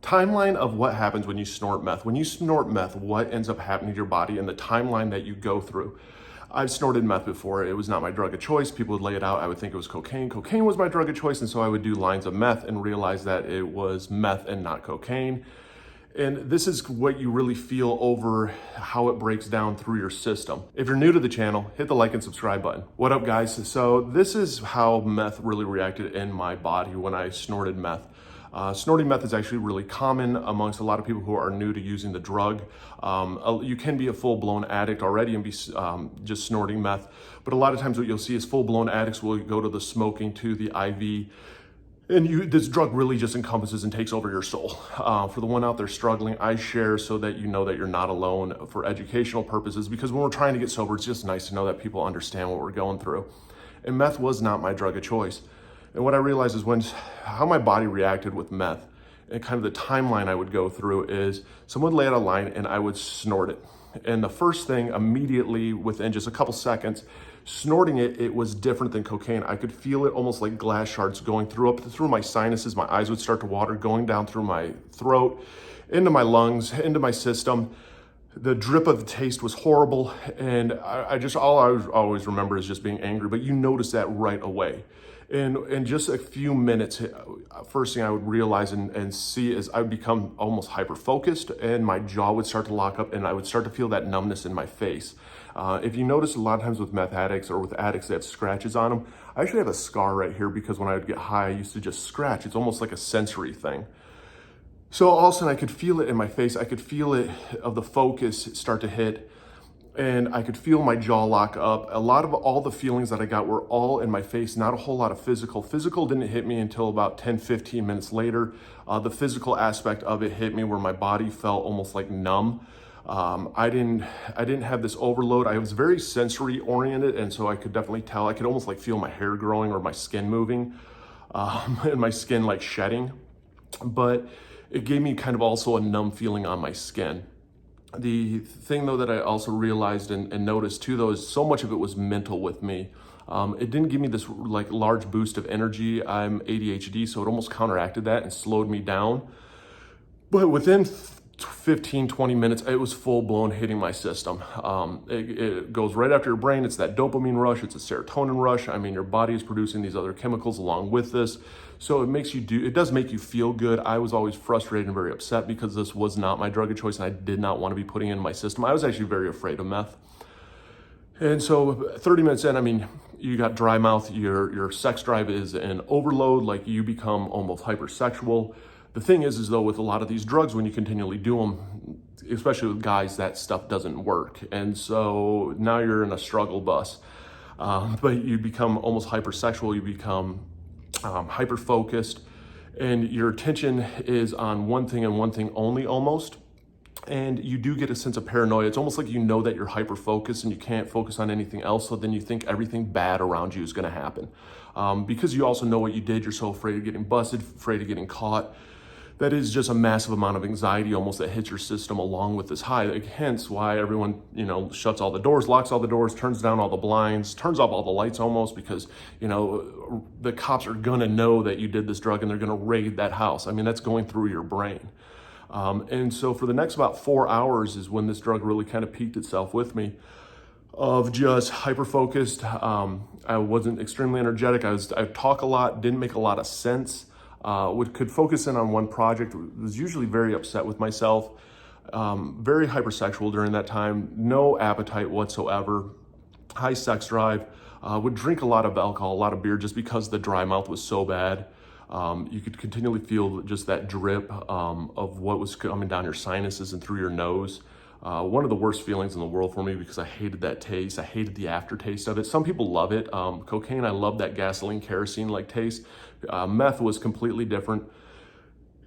Timeline of what happens when you snort meth. When you snort meth, what ends up happening to your body and the timeline that you go through. I've snorted meth before. It was not my drug of choice. People would lay it out. I would think it was cocaine. Cocaine was my drug of choice. And so I would do lines of meth and realize that it was meth and not cocaine. And this is what you really feel over how it breaks down through your system. If you're new to the channel, hit the like and subscribe button. What up, guys? So this is how meth really reacted in my body when I snorted meth. Snorting meth is actually really common amongst a lot of people who are new to using the drug. You can be a full-blown addict already and be just snorting meth, but a lot of times what you'll see is full-blown addicts will go to the smoking, to the IV, and this drug really just encompasses and takes over your soul. For the one out there struggling, I share so that you know that you're not alone for educational purposes, because when we're trying to get sober, it's just nice to know that people understand what we're going through. And meth was not my drug of choice. And what I realized is how my body reacted with meth and kind of the timeline I would go through is someone would lay out a line and I would snort it. And the first thing immediately within just a couple seconds, snorting it was different than cocaine. I could feel it almost like glass shards going through my sinuses. My eyes would start to water, going down through my throat, into my lungs, into my system. The drip of the taste was horrible. And all I always remember is just being angry, but you notice that right away. And in just a few minutes, first thing I would realize and see is I would become almost hyper-focused and my jaw would start to lock up and I would start to feel that numbness in my face. If you notice a lot of times with meth addicts or with addicts that have scratches on them, I actually have a scar right here because when I would get high, I used to just scratch. It's almost like a sensory thing. So all of a sudden I could feel it in my face. I could feel it of the focus start to hit. And I could feel my jaw lock up. A lot of all the feelings that I got were all in my face, not a whole lot of physical. Physical didn't hit me until about 10, 15 minutes later. The physical aspect of it hit me where my body felt almost like numb. I didn't have this overload. I was very sensory oriented, and so I could definitely tell. I could almost like feel my hair growing or my skin moving, and my skin like shedding. But it gave me kind of also a numb feeling on my skin. The thing though that I also realized and noticed too though is so much of it was mental with me. It didn't give me this like large boost of energy. I'm ADHD, so it almost counteracted that and slowed me down. But within 15, 20 minutes, it was full blown hitting my system. It goes right after your brain. It's that dopamine rush. It's a serotonin rush. I mean, your body is producing these other chemicals along with this. So it does make you feel good. I was always frustrated and very upset because this was not my drug of choice and I did not want to be putting it in my system. I was actually very afraid of meth. And so 30 minutes in, I mean, you got dry mouth, your sex drive is in overload, like you become almost hypersexual. The thing is though, with a lot of these drugs, when you continually do them, especially with guys, that stuff doesn't work. And so now you're in a struggle bus, but you become almost hypersexual, you become hyper-focused, and your attention is on one thing and one thing only almost. And you do get a sense of paranoia. It's almost like you know that you're hyper-focused and you can't focus on anything else, so then you think everything bad around you is gonna happen. Because you also know what you did, you're so afraid of getting busted, afraid of getting caught. That is just a massive amount of anxiety almost that hits your system along with this high. Like, hence why everyone, shuts all the doors, locks all the doors, turns down all the blinds, turns off all the lights almost because, the cops are gonna know that you did this drug and they're gonna raid that house. I mean, that's going through your brain. And so for the next about 4 hours is when this drug really kind of peaked itself with me of just hyper-focused. I wasn't extremely energetic. I talk a lot, didn't make a lot of sense. Could focus in on one project, was usually very upset with myself, very hypersexual during that time, no appetite whatsoever, high sex drive, would drink a lot of alcohol, a lot of beer just because the dry mouth was so bad. You could continually feel just that drip of what was coming down your sinuses and through your nose. One of the worst feelings in the world for me because I hated that taste. I hated the aftertaste of it. Some people love it. Cocaine, I love that gasoline, kerosene-like taste. Meth was completely different.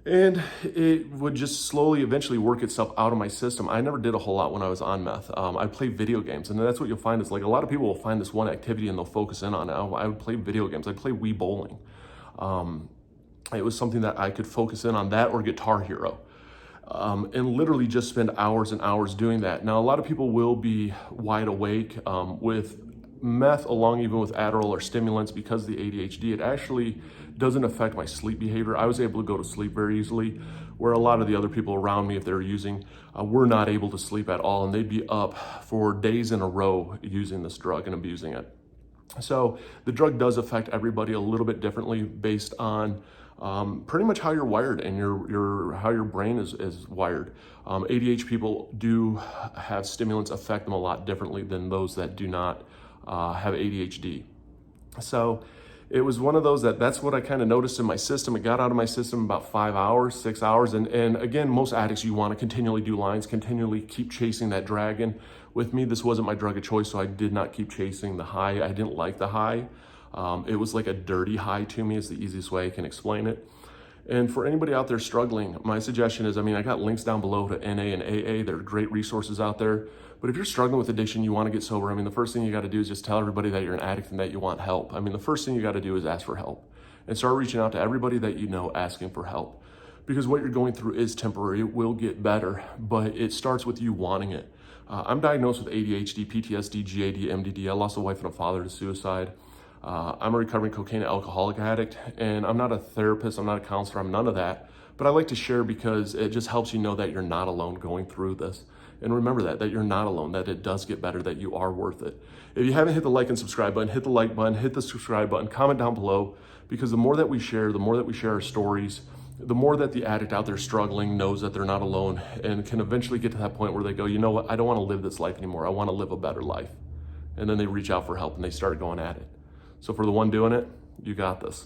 And it would just slowly, eventually work itself out of my system. I never did a whole lot when I was on meth. I played video games, and that's what you'll find is like a lot of people will find this one activity and they'll focus in on it. I would play video games. I'd play Wii bowling. It was something that I could focus in on, that or Guitar Hero. And literally just spend hours and hours doing that. Now, a lot of people will be wide awake with meth, along even with Adderall or stimulants, because of the ADHD. It actually doesn't affect my sleep behavior. I was able to go to sleep very easily. where a lot of the other people around me, if they're using, were not able to sleep at all, and they'd be up for days in a row using this drug and abusing it. So the drug does affect everybody a little bit differently based on pretty much how you're wired and how your brain is wired. ADHD people do have stimulants affect them a lot differently than those that do not have ADHD. So it was one of those that's what I kind of noticed in my system. It got out of my system about 5 hours, 6 hours. And again, most addicts, you want to continually do lines, continually keep chasing that dragon. With me, this wasn't my drug of choice, so I did not keep chasing the high. I didn't like the high. It was like a dirty high to me, is the easiest way I can explain it. And for anybody out there struggling, my suggestion is, I got links down below to NA and AA. There are great resources out there. But if you're struggling with addiction, you want to get sober, the first thing you got to do is just tell everybody that you're an addict and that you want help. The first thing you got to do is ask for help and start reaching out to everybody that you know, asking for help. Because what you're going through is temporary. It will get better, but it starts with you wanting it. I'm diagnosed with ADHD, PTSD, GAD, MDD. I lost a wife and a father to suicide. I'm a recovering cocaine and alcoholic addict, and I'm not a therapist, I'm not a counselor, I'm none of that. But I like to share because it just helps you know that you're not alone going through this. And remember that you're not alone, that it does get better, that you are worth it. If you haven't hit the like and subscribe button, hit the like button, hit the subscribe button, comment down below, because the more that we share our stories, the more that the addict out there struggling knows that they're not alone and can eventually get to that point where they go, you know what, I don't want to live this life anymore. I want to live a better life. And then they reach out for help and they start going at it. So for the one doing it, you got this.